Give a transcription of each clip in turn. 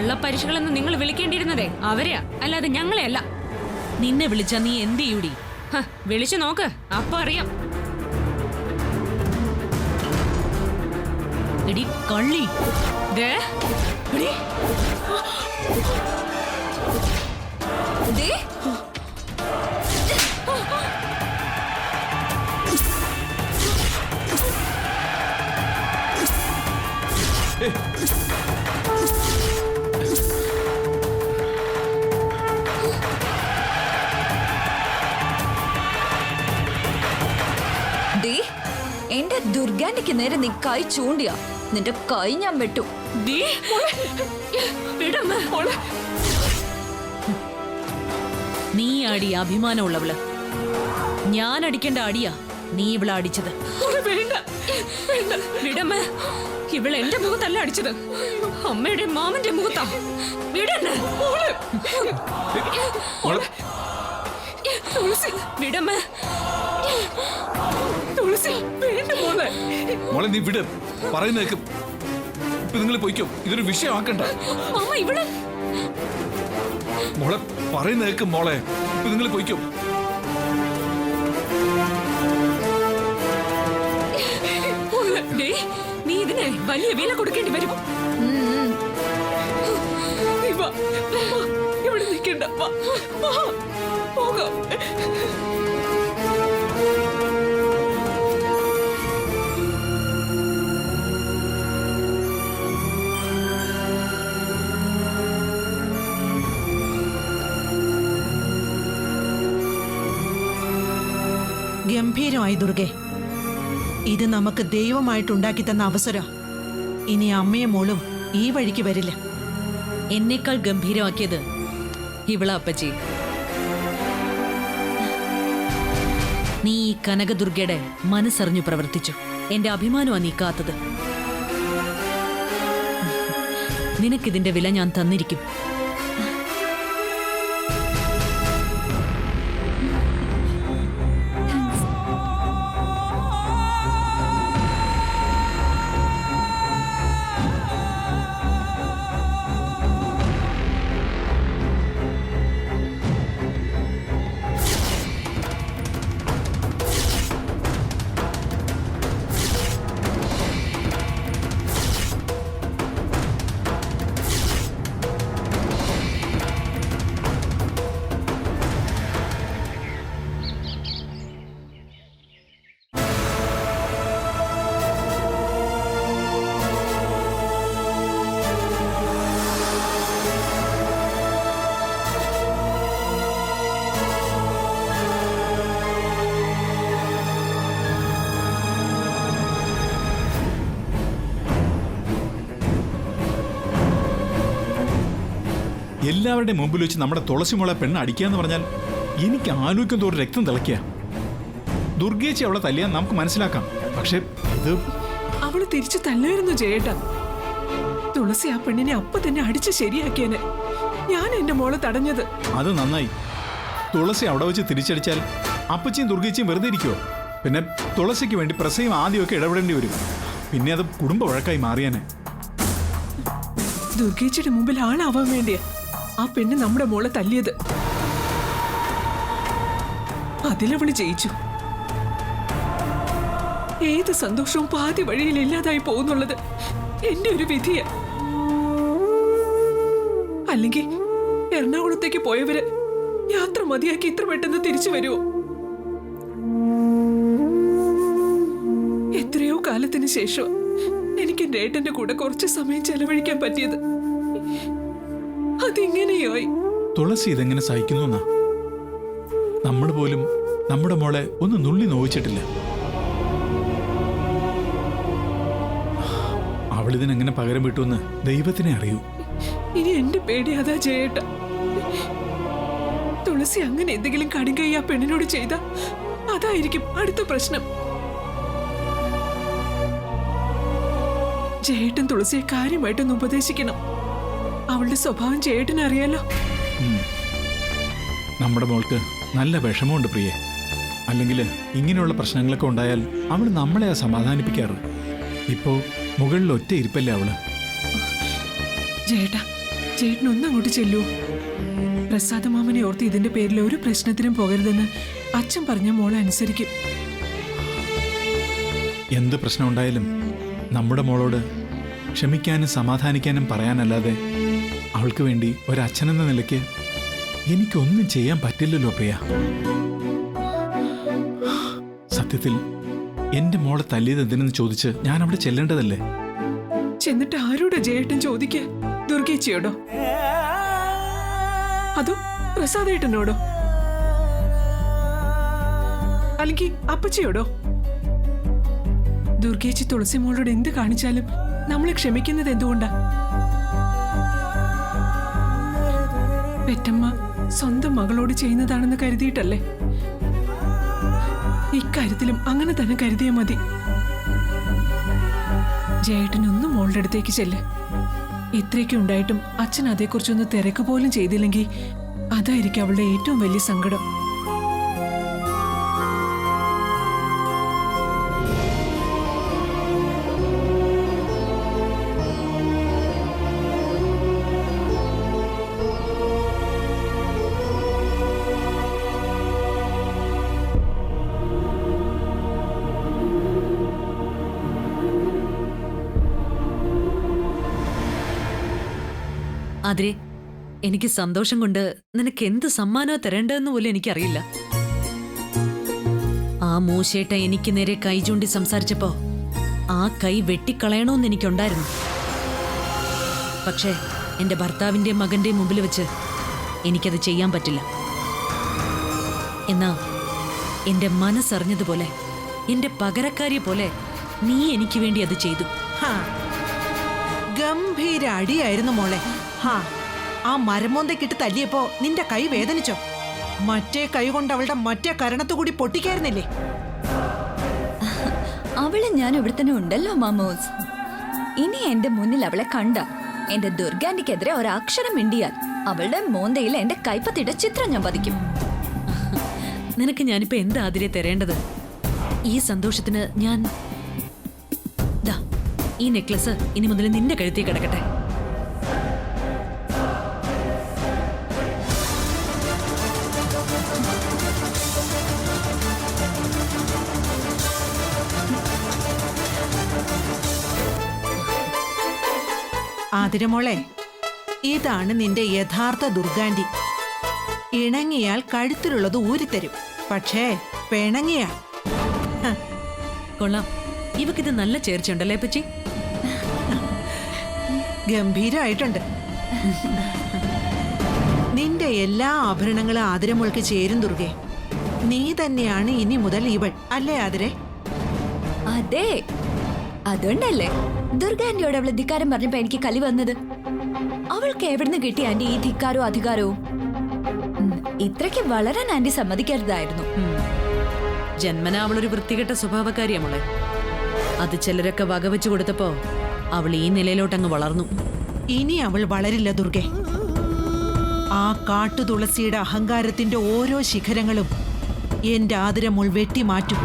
കള്ളപ്പരിശകളെന്ന് നിങ്ങൾ വിളിക്കേണ്ടിയിരുന്നതേ അവരെയാ, അല്ലാതെ ഞങ്ങളെ അല്ല. നിന്നെ വിളിച്ചാ നീ എന്ത് ചെയ്യൂടി? വിളിച്ചു നോക്ക്, അപ്പൊ അറിയാം. എടി കള്ളി! ദേ, എടി. ദേ. എന്റെ ദുർഗാന്റിക്ക് നേരെ നീ കൈ ചൂണ്ടിയാ നിന്റെ കൈ ഞാൻ വെട്ടു. നീ അടി അഭിമാനമുള്ളവള്. ഞാൻ അടിക്കേണ്ട അടിയാ നീ ഇവളെ അടിച്ചത്. വിടമ്മ, ഇവൾ എന്റെ മുഖത്തല്ല അടിച്ചത്, അമ്മയുടെ മാമന്റെ മുഖത്താ. വിടന്നെ വിടമ്മ. മോളെ നീ വിട്, പറയുന്നേക്ക്. ഇപ്പൊ നിങ്ങൾ പോയിക്കോ, ഇതൊരു വിഷയമാക്കണ്ട. മോളെ പറയുന്നേക്ക് മോളെ, ഇപ്പൊ നിങ്ങൾ പോയിക്കോ. നീ ഇതിനെ വലിയ വില കൊടുക്കേണ്ടി വരും. ഇവിടെ നിൽക്കണ്ട, പോകാം. ഗംഭീരമായി ദുർഗെ, ഇത് നമുക്ക് ദൈവമായിട്ടുണ്ടാക്കി തന്ന അവസരം. ഇനി അമ്മയും മോളും ഈ വഴിക്ക് വരില്ല. എന്നേക്കാൾ ഗംഭീരമാക്കിയത് ഇവള അപ്പച്ചി. നീ ഈ കനകദുർഗയുടെ മനസ്സറിഞ്ഞു പ്രവർത്തിച്ചു. എന്റെ അഭിമാനമാണ് നീ കാത്തത്. നിനക്കിതിന്റെ വില ഞാൻ തന്നിരിക്കും. എല്ലാവരുടെ മുമ്പിൽ വെച്ച് നമ്മുടെ തുളസിമോളെ പെണ്ണ് അടിക്കാന്ന് പറഞ്ഞാൽ എനിക്ക് ആലോചിക്കും തോറും രക്തം തിളയ്ക്കുക. ദുർഗേച്ചി അവളെ തല്ലിയാൽ നമുക്ക് മനസ്സിലാക്കാം, പക്ഷെ ഇത് അവള് തിരിച്ചു തല്ലായിരുന്നു ജയേട്ടാ. തുളസി ആ പെണ്ണിനെ അപ്പൊ തന്നെ അടിച്ച് ശരിയാക്കിയേനെ. ഞാൻ എന്റെ മോളെ തടഞ്ഞത്. അത് നന്നായി. തുളസി അവിടെ വെച്ച് തിരിച്ചടിച്ചാൽ അപ്പച്ചിയും ദുർഗേച്ചിയും വെറുതെ ഇരിക്കുവോ? പിന്നെ തുളസിക്ക് വേണ്ടി പ്രസയും ആദ്യമൊക്കെ ഇടപെടേണ്ടി വരും. പിന്നെ അത് കുടുംബ വഴക്കായി മാറിയാനെ. ദുർഗേച്ചിയുടെ മുമ്പിൽ ആളാവാൻ വേണ്ടിയാ ആ പെണ്ണ് നമ്മുടെ മോളെ തല്ലിയത്. അതിലവള് ജയിച്ചു. ഏത് സന്തോഷവും പാതി വഴിയിൽ ഇല്ലാതായി പോകുന്നുള്ളത് എന്റെ ഒരു വിധിയാ. അല്ലെങ്കിൽ എറണാകുളത്തേക്ക് പോയവര് യാത്ര മതിയാക്കി ഇത്ര പെട്ടെന്ന് തിരിച്ചു വരുമോ? എത്രയോ കാലത്തിന് ശേഷം എനിക്ക് എന്റെ ഏട്ടന്റെ കൂടെ കുറച്ച് സമയം ചെലവഴിക്കാൻ പറ്റിയത്. അതിങ്ങനെയായി. തുളസി ഇതെങ്ങനെ സഹിക്കുന്നു? നമ്മൾ പോലും നമ്മുടെ മോളെ ഒന്ന് നുള്ളി നോവിച്ചിട്ടില്ല. അവളിതിനെങ്ങനെ പകരം വിട്ടുവെന്ന് ദൈവത്തിനെ അറിയൂ. ഇനി എന്റെ പേടി അതാ ജയേട്ട. തുളസി അങ്ങനെ എന്തെങ്കിലും കടുകൈ ആ പെണ്ണിനോട് ചെയ്ത അതായിരിക്കും അടുത്ത പ്രശ്നം. ജയേട്ടൻ തുളസിയെ കാര്യമായിട്ടൊന്ന് ഉപദേശിക്കണം. അവളുടെ സ്വഭാവം ജയേട്ടന് അറിയാലോ. നമ്മുടെ മോൾക്ക് നല്ല വിഷമമുണ്ട് പ്രിയെ. അല്ലെങ്കിൽ ഇങ്ങനെയുള്ള പ്രശ്നങ്ങളൊക്കെ ഉണ്ടായാൽ അവൾ നമ്മളെയാ സമാധാനിപ്പിക്കാറ്. ഇപ്പോ മുകളിൽ ഒറ്റ ഇരിപ്പല്ലേ അവള്. ജയേട്ടാ, ചേട്ടൻ ഒന്ന് അങ്ങോട്ട് ചെല്ലൂ. പ്രസാദ മാമനെ ഓർത്ത് ഇതിന്റെ പേരിൽ ഒരു പ്രശ്നത്തിനും പോകരുതെന്ന് അച്ഛൻ പറഞ്ഞ മോളെ അനുസരിക്കും. എന്ത് പ്രശ്നം ഉണ്ടായാലും നമ്മുടെ മോളോട് ക്ഷമിക്കാനും സമാധാനിക്കാനും പറയാനല്ലാതെ അവൾക്ക് വേണ്ടി ഒരച്ഛനെന്ന നിലയ്ക്ക് എനിക്കൊന്നും ചെയ്യാൻ പറ്റില്ലല്ലോ പ്രിയ. സത്യത്തിൽ എന്റെ മോളെ തല്ലിയത് എന്തിനെന്ന് ചോദിച്ച് ഞാൻ അവിടെ ചെല്ലേണ്ടതല്ലേ? ചെന്നിട്ട് ആരോടാ ജയേട്ടൻ ചോദിക്ക? ദുർഗേച്ചിയോടോ അതോ പ്രസാദേട്ടനോടോ അല്ലെങ്കിൽ അപ്പച്ചിയോടോ? ദുർഗേച്ചി തുളസി മോളോട് എന്ത് കാണിച്ചാലും നമ്മൾ ക്ഷമിക്കുന്നത് എന്തുകൊണ്ടാ? പെറ്റമ്മ സ്വന്തം മകളോട് ചെയ്യുന്നതാണെന്ന് കരുതിയിട്ടല്ലേ? ഇക്കാര്യത്തിലും അങ്ങനെ തന്നെ കരുതിയാൽ മതി. ജയേട്ടനൊന്നും മോളുടെ അടുത്തേക്ക് ചെല്ല്. ഇത്രയൊക്കെ ഉണ്ടായിട്ടും അച്ഛൻ അതേക്കുറിച്ചൊന്ന് തിരക്ക് പോലും ചെയ്തില്ലെങ്കിൽ അതായിരിക്കും അവളുടെ ഏറ്റവും വലിയ സങ്കടം. അതിരെ, എനിക്ക് സന്തോഷം കൊണ്ട് നിനക്ക് എന്ത് സമ്മാനോ തരേണ്ടതെന്ന് പോലും എനിക്കറിയില്ല. ആ മൂശേട്ട എനിക്ക് നേരെ കൈ ചൂണ്ടി സംസാരിച്ചപ്പോ ആ കൈ വെട്ടിക്കളയണമെന്ന് എനിക്കുണ്ടായിരുന്നു. പക്ഷേ എന്റെ ഭർത്താവിന്റെ മകന്റെ മുമ്പിൽ വെച്ച് എനിക്കത് ചെയ്യാൻ പറ്റില്ല. എന്നാ എന്റെ മനസ്സറിഞ്ഞതുപോലെ, എന്റെ പകരക്കാരിയെ പോലെ നീ എനിക്ക് വേണ്ടി അത് ചെയ്തു. ഹാ, ഗംഭീര അടിയായിരുന്നു മോളെ. ഹാ, ആ മരമോന്തക്കിട്ട് തല്ലിയപ്പോ നിന്റെ കൈ വേദനിച്ചോ? മറ്റേ കൈ കൊണ്ട് അവളുടെ മറ്റേ കരണത്തുകൂടി പൊട്ടിക്കായിരുന്നില്ലേ? അവള് ഞാൻ ഇവിടെ തന്നെ ഉണ്ടല്ലോ മാമോസ്. ഇനി എന്റെ മുന്നിൽ അവളെ കണ്ട എന്റെ ദുർഗാന്റിക്കെതിരെ ഒരക്ഷരം മിണ്ടിയാൽ അവളുടെ മോന്തയിൽ എന്റെ കൈപ്പത്തിയുടെ ചിത്രം ഞാൻ പതിക്കും. നിനക്ക് ഞാനിപ്പോ എന്താ അതിരെ തരേണ്ടത്? ഈ സന്തോഷത്തിന് ഞാൻ ദാ ഈ നെക്ലസ് ഇനി മുതൽ നിന്റെ കഴുത്തിൽ കിടക്കട്ടെ. ആതിരമോളെ, ഇതാണ് നിന്റെ യഥാർത്ഥ ദുർഗാന്റി. ഇണങ്ങിയാൽ കഴുത്തിലുള്ളത് ഊരിത്തരും, പക്ഷേ പിണങ്ങിയാൽ കൊള്ളാം. ഇവക്കിത് നല്ല ചേർച്ചയുണ്ടല്ലേ പച്ചി? ഗംഭീരമായിട്ടുണ്ട്. നിന്റെ എല്ലാ ആഭരണങ്ങളും ആതിരമോൾക്ക് ചേരും ദുർഗെ. നീ തന്നെയാണ് ഇനി മുതൽ ഇവൾ, അല്ലേ ആതിരെ? അതെ, അതുകൊണ്ടല്ലേ ദുർഗാന്റിയോട് അവള് ധിക്കാരം പറഞ്ഞപ്പോ എനിക്ക് കലി വന്നത്. അവൾക്ക് എവിടുന്ന് കിട്ടി ആന്റി ഈ ധിക്കാരവും അധികാരവും? ഇത്രയ്ക്ക് വളരാൻ ആന്റി സമ്മതിക്കരുതായിരുന്നു. ജന്മന അവളൊരു വൃത്തികെട്ട സ്വഭാവക്കാരിയാ മോളെ. അത് ചിലരൊക്കെ വകവെച്ചു കൊടുത്തപ്പോ അവൾ ഈ നിലയിലോട്ടങ്ങ് വളർന്നു. ഇനി അവൾ വളരില്ല ദുർഗെ. ആ കാട്ടു തുളസിയുടെ അഹങ്കാരത്തിന്റെ ഓരോ ശിഖരങ്ങളും എന്റെ ആതിരമോൾ വെട്ടിമാറ്റും.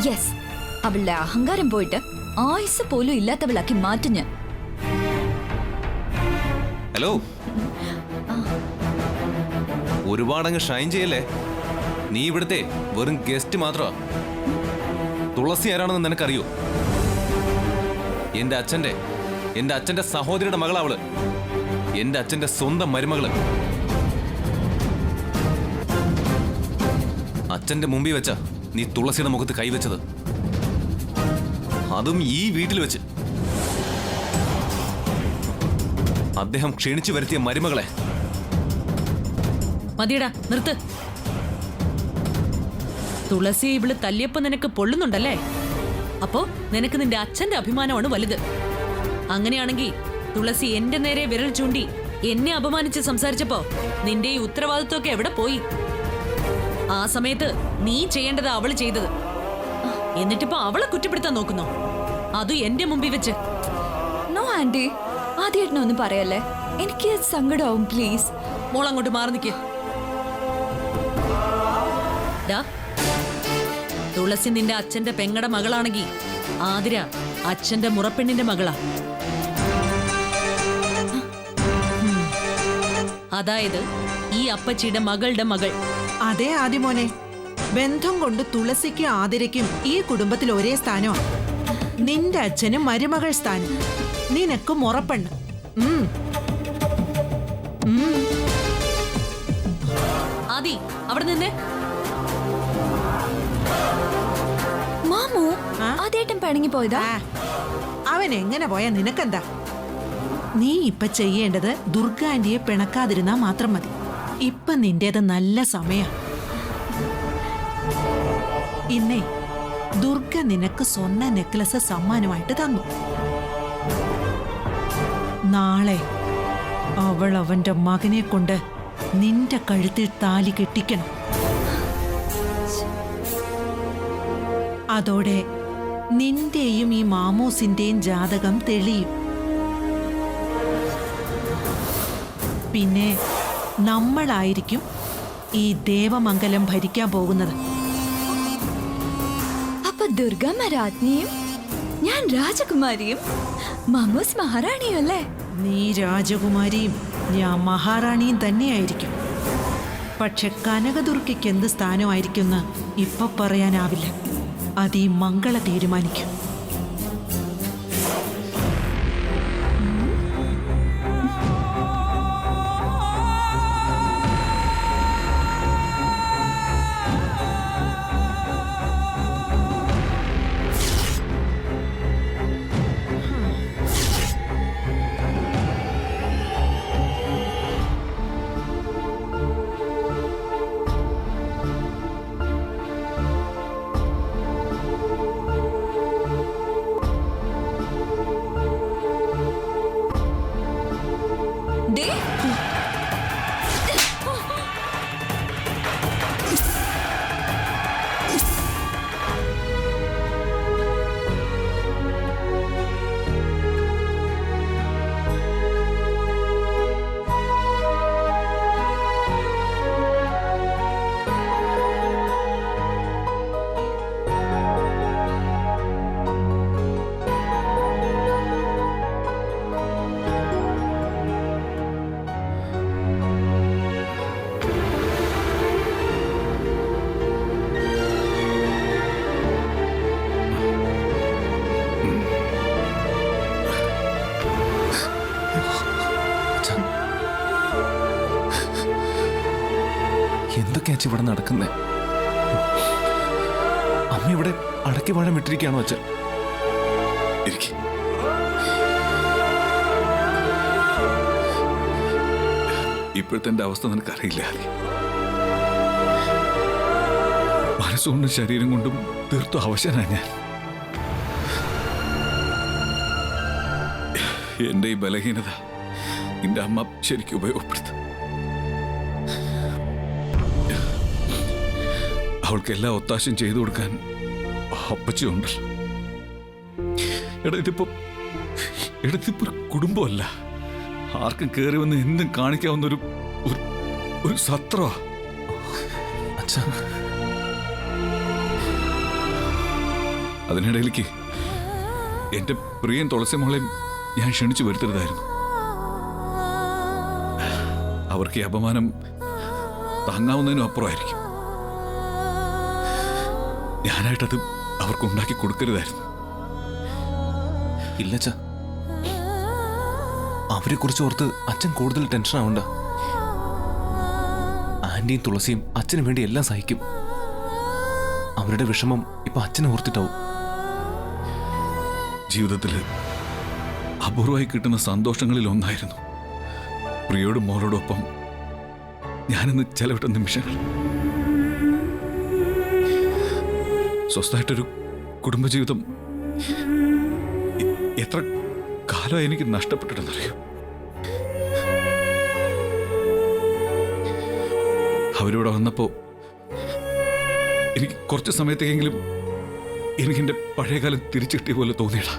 യെസ്, അവളുടെ അഹങ്കാരം പോയിട്ട് ആയുസ് പോലും ഇല്ലാത്തവളാക്കി മാറ്റും ഞാൻ. ഹലോ, ഒരുപാടങ്ങ് ഷൈൻ ചെയ്യല്ലേ. നീ ഇവിടുത്തെ വെറും ഗസ്റ്റ് മാത്രമാ. തുളസി ആരാണെന്ന് നിനക്കറിയോ? എന്റെ അച്ഛന്റെ സഹോദരിയുടെ മകളാവള്. എന്റെ അച്ഛന്റെ സ്വന്തം മരുമകള്. അച്ഛന്റെ മുമ്പിൽ വെച്ച നീ തുളസിയുടെ മുഖത്ത് കൈവച്ചത്, അതും ഈ വീട്ടിൽ വെച്ച്. അദ്ദേഹം ക്ഷണിച്ചു വരുത്തിയ മരുമകളെ. മതിയടാ, നിർത്ത്. തുളസി ഇവള് തല്ലിയപ്പോ നിനക്ക് പൊള്ളുന്നുണ്ടല്ലേ? അപ്പോ നിനക്ക് നിന്റെ അച്ഛന്റെ അഭിമാനമാണ് വലുത്. അങ്ങനെയാണെങ്കിൽ തുളസി എന്റെ നേരെ വിരൽ ചൂണ്ടി എന്നെ അപമാനിച്ച് സംസാരിച്ചപ്പോ നിന്റെ ഈ ഉത്തരവാദിത്വമൊക്കെ എവിടെ പോയി? ആ സമയത്ത് നീ ചെയ്യേണ്ടത് അവള് ചെയ്തത്. എന്നിട്ടിപ്പോ അവളെ കുറ്റപ്പെടുത്താൻ നോക്കുന്നോ? അതും എന്റെ മുമ്പിൽ വെച്ച്. നോ ആന്റി, ആദ്യമായിട്ടൊന്നും പറയല്ലേ. എനിക്ക് സങ്കടമാവും. പ്ലീസ് മോളങ്ങോട്ട് മാറി നിൽക്ക്. തുളസി നിന്റെ അച്ഛന്റെ പെങ്ങടെ മകളാണെങ്കിൽ ആതിര അച്ഛന്റെ മുറപ്പെണ്ണിന്റെ മകളാ. അതായത് ഈ അപ്പച്ചിയുടെ മകളുടെ മകൾ. അതേ ആദിമോനെ, ബന്ധം കൊണ്ട് തുളസിക്കും ആതിരയ്ക്കും ഈ കുടുംബത്തിൽ ഒരേ സ്ഥാനമാണ്. നിന്റെ അച്ഛന് മരുമകൾ സ്ഥാനം, നിനക്ക് മുറപ്പെണ്ണ്. ആദി, അവിടെ നിന്നേ. മാമു അതേട്ടൻ പിണങ്ങി പോയതാ? അവൻ എങ്ങനെ പോയാ നിനക്കെന്താ? നീ ഇപ്പൊ ചെയ്യേണ്ടത് ദുർഗാന്റിയെ പിണക്കാതിരുന്നാ മാത്രം മതി. ഇപ്പൊ നിന്റേത് നല്ല സമയ. ഇന്നേ ദുർഗ നിനക്ക് സ്വർണ്ണ നെക്ലസ് സമ്മാനമായിട്ട് തന്നു. നാളെ അവൾ അവന്റെ മകനെ കൊണ്ട് നിന്റെ കഴുത്തിൽ താലി കെട്ടിക്കണം. അതോടെ നിന്റെയും ഈ മാമോസിന്റെയും ജാതകം തെളിയും. പിന്നെ നമ്മളായിരിക്കും ഈ ദേവമംഗലം ഭരിക്കാൻ പോകുന്നത്. അപ്പൊ ദുർഗമ്മ രാജ്ഞിയും ഞാൻ രാജകുമാരിയും മാമോസ് മഹാറാണിയും അല്ലേ? നീ രാജകുമാരിയും ഞാൻ മഹാറാണിയും തന്നെയായിരിക്കും. പക്ഷെ കനകദുർഗയ്ക്ക് എന്ത് സ്ഥാനമായിരിക്കുമെന്ന് ഇപ്പൊ പറയാനാവില്ല. അത് ഈ മംഗള തീരുമാനിക്കും. ദേ, എന്തൊക്കെയാ അച്ഛൻ ഇവിടെ നടക്കുന്നേ? അമ്മ ഇവിടെ അടക്കി വാഴം വിട്ടിരിക്കുകയാണോ അച്ഛൻ? ഇപ്പോഴത്തെ എന്റെ അവസ്ഥ നിനക്കറിയില്ല. മനസ്സുകൊണ്ടും ശരീരം കൊണ്ടും തീർത്തും അവശനാണ് ഞാൻ. എന്റെ ഈ ബലഹീനത എന്റെ അമ്മ ശരിക്കും ഉപയോഗപ്പെടുത്തും. അവൾക്ക് എല്ലാ ഒത്താശയും ചെയ്തു കൊടുക്കാൻ അപ്പച്ചിയുണ്ടല്ലോ. ഇതിപ്പോ ഒരു കുടുംബമല്ല, ആർക്കും കയറി വന്ന് എന്തും കാണിക്കാവുന്ന ഒരു സത്രമാ. അതിനിടയിലേക്ക് എന്റെ പ്രിയൻ തുളസി മോളെയും ഞാൻ ക്ഷണിച്ചു വരുത്തരുതായിരുന്നു. അവർക്ക് ഈ അപമാനം താങ്ങാവുന്നതിനും അപ്പുറമായിരിക്കും. ഞാനായിട്ടത് അവർക്കുണ്ടാക്കി കൊടുക്കരുതായിരുന്നു. ഇല്ലച്ച, അവരെ കുറിച്ച് ഓർത്ത് അച്ഛൻ കൂടുതൽ ടെൻഷൻ ആവണ്ട. ആന്റിയും തുളസിയും അച്ഛന് വേണ്ടി എല്ലാം സഹിക്കും. അവരുടെ വിഷമം ഇപ്പൊ അച്ഛനെ ഓർത്തിട്ടാവും. ജീവിതത്തിൽ അപൂർവമായി കിട്ടുന്ന സന്തോഷങ്ങളിൽ ഒന്നായിരുന്നു പ്രിയോടും മോളോടൊപ്പം ഞാനിന്ന് ചെലവിട്ട നിമിഷങ്ങൾ. സ്വസ്ഥമായിട്ടൊരു കുടുംബജീവിതം എത്ര കാലം എനിക്ക് നഷ്ടപ്പെട്ടിട്ടെന്നറിയോ. അവരിവിടെ വന്നപ്പോ എനിക്ക് കുറച്ച് സമയത്തേക്കെങ്കിലും എനിക്കെന്റെ പഴയകാലം തിരിച്ചു കിട്ടിയ പോലെ തോന്നിയടാ.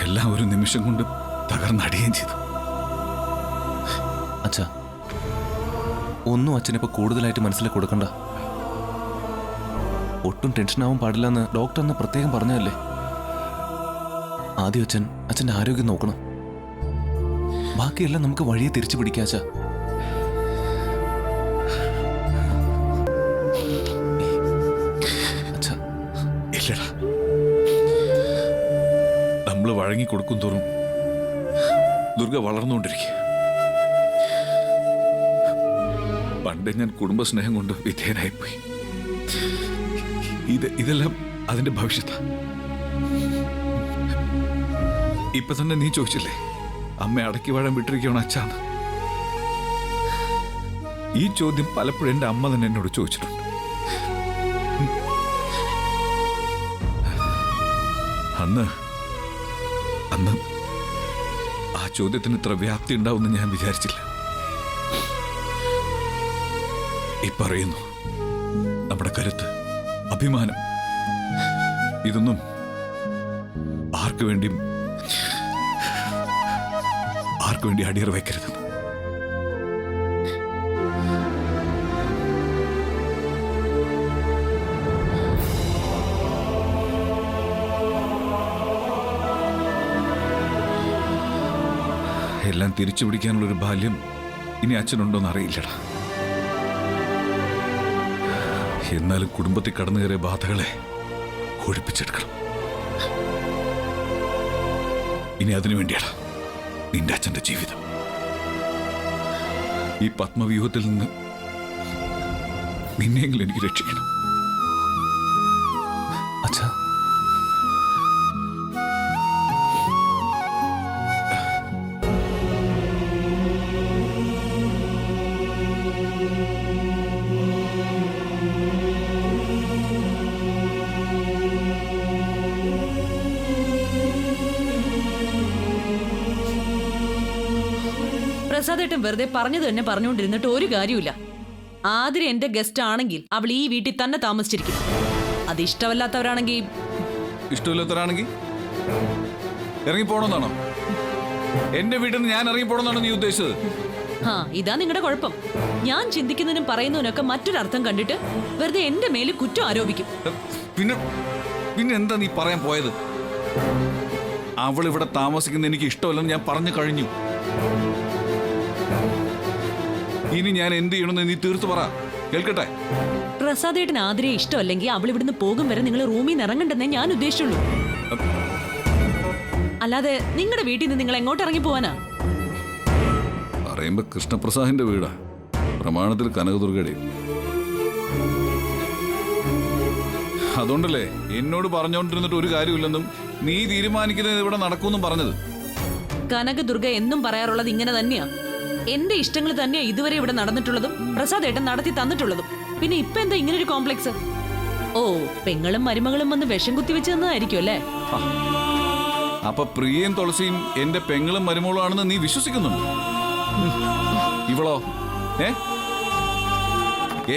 എല്ലാം ഒരു നിമിഷം കൊണ്ട് തകർന്നടിയുകയും ചെയ്തു. അച്ഛാ, ഒന്നും അച്ഛനിപ്പോ കൂടുതലായിട്ട് മനസ്സിലാക്കി കൊടുക്കണ്ട. ഒട്ടും ടെൻഷനാവാൻ പാടില്ലെന്ന് ഡോക്ടർ എന്ന് പ്രത്യേകം പറഞ്ഞതല്ലേ. ആദ്യം അച്ഛൻ്റെ ആരോഗ്യം നോക്കണം. ബാക്കിയെല്ലാം നമുക്ക് വഴിയെ തിരിച്ചു പിടിക്കാച്ച. ഇല്ലടാ, നമ്മൾ വഴങ്ങി കൊടുക്കും തോറും ദുർഗ വളർന്നുകൊണ്ടിരിക്കുക. പണ്ട് ഞാൻ കുടുംബസ്നേഹം കൊണ്ട് വിധേയനായിപ്പോയി. ഇതെല്ലാം അതിന്റെ ഭവിഷ്യത്താ. ഇപ്പൊ തന്നെ നീ ചോദിച്ചില്ലേ അമ്മ അടക്കി വാഴാൻ വിട്ടിരിക്കുകയാണ് അച്ഛാന്ന്. ഈ ചോദ്യം പലപ്പോഴും എൻ്റെ അമ്മ തന്നെ എന്നോട് ചോദിച്ചിട്ടുണ്ട്. അന്ന് ആ ചോദ്യത്തിന് ഇത്ര വ്യാപ്തി ഉണ്ടാവുമെന്ന് ഞാൻ വിചാരിച്ചില്ല. ഇപ്പറയുന്നു നമ്മുടെ കരുത്ത്, അഭിമാനം, ഇതൊന്നും ആർക്കു വേണ്ടി അടിയറ വയ്ക്കരുത്. എല്ലാം തിരിച്ചു പിടിക്കാനുള്ളൊരു ബാല്യം ഇനി അച്ഛനുണ്ടോന്ന് അറിയില്ലടാ. എന്നാലും കുടുംബത്തിൽ കടന്നു കയറിയ ബാധകളെ ഒഴിപ്പിച്ചെടുക്കണം. ഇനി അതിനു വേണ്ടിയാടാ നിന്റെ അച്ഛന്റെ ജീവിതം. ഈ പത്മവ്യൂഹത്തിൽ നിന്ന് നിന്നെങ്കിലും എനിക്ക് രക്ഷിക്കണം. അച്ഛാ, പ്രസാദേട്ടൻ വെറുതെ പറഞ്ഞത് തന്നെ പറഞ്ഞുകൊണ്ടിരുന്നിട്ട് ഒരു കാര്യമില്ല. ആതിര എന്റെ ഗസ്റ്റ് ആണെങ്കിൽ അവൾ ഈ വീട്ടിൽ തന്നെ താമസിച്ചിരിക്കും. അത് ഇഷ്ടമല്ലാത്തവരാണെങ്കിൽ ഇറങ്ങി പോണമെന്നാണോ? എന്റെ വീട്ടിൽ നിന്ന് ഞാൻ ഇറങ്ങി പോണമെന്നാണോ നീ ഉദ്ദേശിച്ചത്? ഇതാ നിങ്ങളുടെ കുഴപ്പം. ഞാൻ ചിന്തിക്കുന്നതിനും പറയുന്നതിനൊക്കെ മറ്റൊരർത്ഥം കണ്ടിട്ട് വെറുതെ എന്റെ മേല് കുറ്റം ആരോപിക്കും. പിന്നെ എന്താ നീ പറയാൻ പോയത്? അവൾ ഇവിടെ താമസിക്കുന്ന എനിക്ക് ഇഷ്ടമല്ലെന്ന് ഞാൻ പറഞ്ഞു കഴിഞ്ഞു. ഇനി ഞാൻ എന്ത് ചെയ്യണമെന്ന് നീ തീർത്തു പറ, കേൾക്കട്ടെ. പ്രസാദേട്ടന് ആതിരയെ ഇഷ്ടമല്ലെങ്കിൽ അവൾ ഇവിടുന്ന് പോകും വരെ നിങ്ങൾ റൂമിൽ നിന്ന് ഇറങ്ങണ്ടെന്നേ ഞാൻ ഉദ്ദേശിച്ചുള്ളൂ. അല്ലാതെ നിങ്ങളുടെ വീട്ടിൽ നിന്ന് നിങ്ങൾ എങ്ങോട്ട് ഇറങ്ങി പോവാനാ? പറയുമ്പോ കൃഷ്ണപ്രസാദിന്റെ വീടാ, പ്രമാണത്തിൽ കനകദുർഗയുടെ. അതുകൊണ്ടല്ലേ എന്നോട് പറഞ്ഞോണ്ടിരുന്നിട്ട് ഒരു കാര്യമില്ലെന്നും നീ തീരുമാനിക്കുന്നത് ഇവിടെ നടക്കുമെന്നും പറഞ്ഞത്. കനകദുർഗ എന്നും പറയാറുള്ളത് ഇങ്ങനെ തന്നെയാ. എന്റെ ഇഷ്ടങ്ങൾ തന്നെയാ ഇതുവരെ ഇവിടെ നടന്നിട്ടുള്ളതും പ്രസാദേട്ടൻ നടത്തി തന്നിട്ടുള്ളതും. പിന്നെ ഇപ്പൊ എന്താ ഇങ്ങനൊരു കോംപ്ലക്സ്? ഓ, പെങ്ങളും മരുമകളും വന്ന് വിഷം കുത്തിവെച്ച് തന്നതായിരിക്കും അല്ലേ? അപ്പൊ പ്രിയയും തുളസിയും എന്റെ പെങ്ങളും മരുമകളും ആണെന്ന് നീ വിശ്വസിക്കുന്നുണ്ട്? ഇവളോ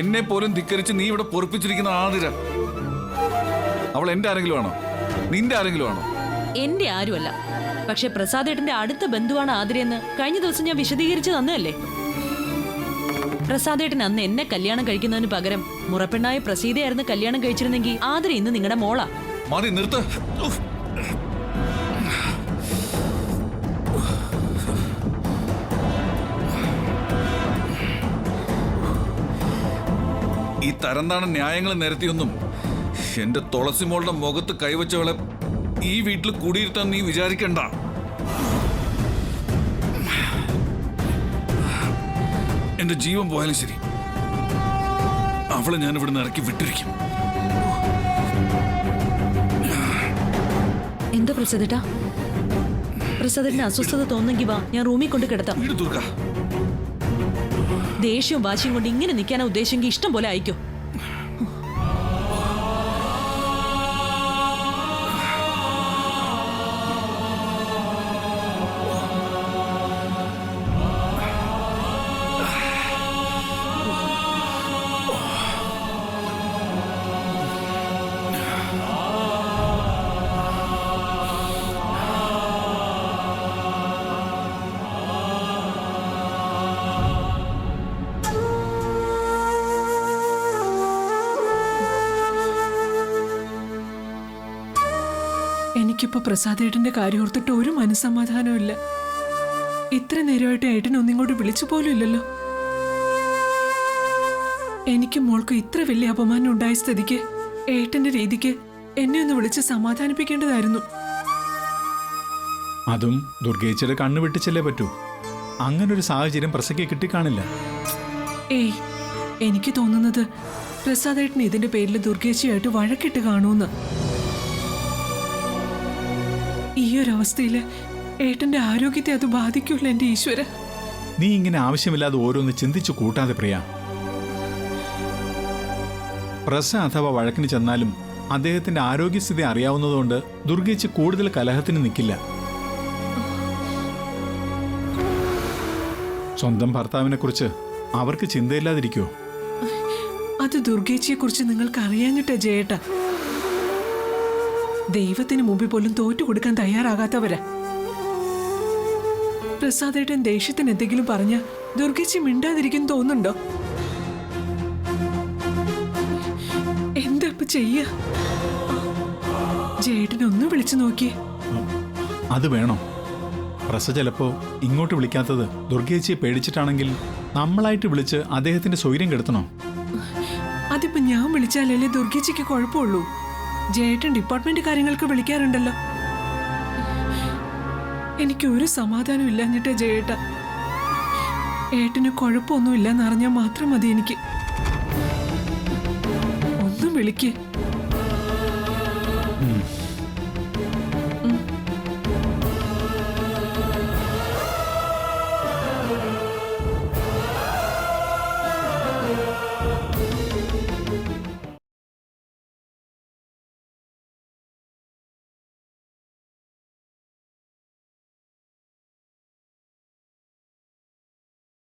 എന്നെ പോലും ധിക്കരിച്ച് നീ ഇവിടെ പൊറപ്പിച്ചിരിക്കുന്ന ആതിര, അവൾ എന്റെ ആരെങ്കിലും ആണോ? നിന്റെ ആരെങ്കിലും ആണോ? എന്റെ ആരുമല്ല. പക്ഷെ പ്രസാദേട്ടന്റെ അടുത്ത ബന്ധുവാണ് ആതിരയെന്ന് കഴിഞ്ഞ ദിവസം ഞാൻ വിശദീകരിച്ചു തന്നതല്ലേ? പ്രസാദേട്ടൻ അന്ന് എന്നെ കല്യാണം കഴിക്കുന്നതിന് പകരം മുറപ്പെണ്ണായ പ്രസീതയായിരുന്നു കല്യാണം കഴിച്ചിരുന്നെങ്കിൽ ആതിര ഇന്ന് നിങ്ങളുടെ മോളാ. മതി, നിർത്ത്. ഈ തരംതാണ ന്യായങ്ങൾ നിരത്തിയൊന്നും എന്റെ തുളസിമോളുടെ മുഖത്ത് കൈവച്ചവളെ ഈ വീട്ടിൽ കൂടിയിരുത്താൻ നീ വിചാരിക്കണ്ട. എന്റെ ജീവൻ പോയാലും ശരി, അവളെ ഞാൻ ഇവിടുന്ന് ഇറക്കി വിട്ടിരിക്കും. എന്താ പ്രസാദേട്ടാ? പ്രസാദേട്ടന് അസ്വസ്ഥത തോന്നുന്നെങ്കിൽ വാ, ഞാൻ റൂമിൽ കൊണ്ട് കിടത്താം. ദേഷ്യവും വാശിയും കൊണ്ട് ഇങ്ങനെ നിൽക്കാനാ ഉദ്ദേശിച്ചെങ്കിൽ ഇഷ്ടം പോലെ അയക്കോ. എനിക്കിപ്പോ പ്രസാദേട്ടന്റെ കാര്യം ഓർത്തിട്ട് ഒരു മനസ്സമാധാനവും ഇല്ല. ഇത്ര നേരമായിട്ട് ഏട്ടൻ ഒന്നിങ്ങോട്ട് വിളിച്ചു പോലും ഇല്ലല്ലോ. എനിക്ക് മോൾക്ക് ഇത്ര വലിയ അപമാനം ഉണ്ടായ സ്ഥിതിക്ക് ഏട്ടന്റെ രീതിക്ക് എന്നെ ഒന്ന് വിളിച്ച് സമാധാനിപ്പിക്കേണ്ടതായിരുന്നു. അതും ദുർഗേച്ചിയുടെ കണ്ണു വെട്ടിച്ചല്ലേ പറ്റൂ. അങ്ങനൊരു സാഹചര്യം പ്രസയ്ക്ക് കിട്ടിക്കാണില്ല. ഏയ്, എനിക്ക് തോന്നുന്നത് പ്രസാദേട്ടൻ ഇതിന്റെ പേരിൽ ദുർഗേശിയായിട്ട് വഴക്കിട്ട് കാണൂന്ന്. ഈ ഒരു അവസ്ഥയില് ഏട്ടന്റെ ആരോഗ്യത്തെ അത് ബാധിക്കൂല എന്റെ ഈശ്വര. നീ ഇങ്ങനെ ആവശ്യമില്ലാതെ ഓരോന്ന് ചിന്തിച്ചു കൂട്ടാതെ പ്രിയ. പ്രസ അഥവാ വഴക്കിന് ചെന്നാലും അദ്ദേഹത്തിന്റെ ആരോഗ്യസ്ഥിതി അറിയാവുന്നതുകൊണ്ട് ദുർഗേച്ചി കൂടുതൽ കലഹത്തിന് നിൽക്കില്ല. സ്വന്തം ഭർത്താവിനെ കുറിച്ച് അവർക്ക് ചിന്തയില്ലാതിരിക്കുമോ? അത് ദുർഗേച്ചിയെ കുറിച്ച് നിങ്ങൾക്ക് അറിയാഞ്ഞിട്ടാ ജയേട്ടാ. ദൈവത്തിന് മുമ്പിൽ പോലും തോറ്റു കൊടുക്കാൻ തയ്യാറാകാത്തവരാ. പ്രസാദേട്ടൻ ദേഷ്യത്തിന് എന്തെങ്കിലും പറഞ്ഞ ദുർഗേച്ചി മിണ്ടാതിരിക്കും തോന്നുന്നുണ്ടോ? എന്താ ഇപ്പൊ ചെയ്യ? ജയേട്ടനൊന്ന് വിളിച്ചു നോക്കിയേ. അത് വേണോ? പ്രസ ചിലപ്പോ ഇങ്ങോട്ട് വിളിക്കാത്തത് ദുർഗേച്ചിയെ പേടിച്ചിട്ടാണെങ്കിൽ നമ്മളായിട്ട് വിളിച്ച് അദ്ദേഹത്തിന്റെ സ്വൈര്യം കെടുത്തണോ? അതിപ്പോ ഞാൻ വിളിച്ചാലല്ലേ ദുർഗേച്ചിക്ക് കുഴപ്പമുള്ളൂ. ജയേട്ടൻ ഡിപ്പാർട്ട്മെന്റ് കാര്യങ്ങൾക്ക് വിളിക്കാറുണ്ടല്ലോ. എനിക്ക് ഒരു സമാധാനം ഇല്ലാഞ്ഞിട്ടേ ജയേട്ട. ഏട്ടന് കുഴപ്പമൊന്നുമില്ലെന്ന് അറിഞ്ഞാൽ മാത്രം മതി എനിക്ക്. ഒന്നും വിളിക്ക്.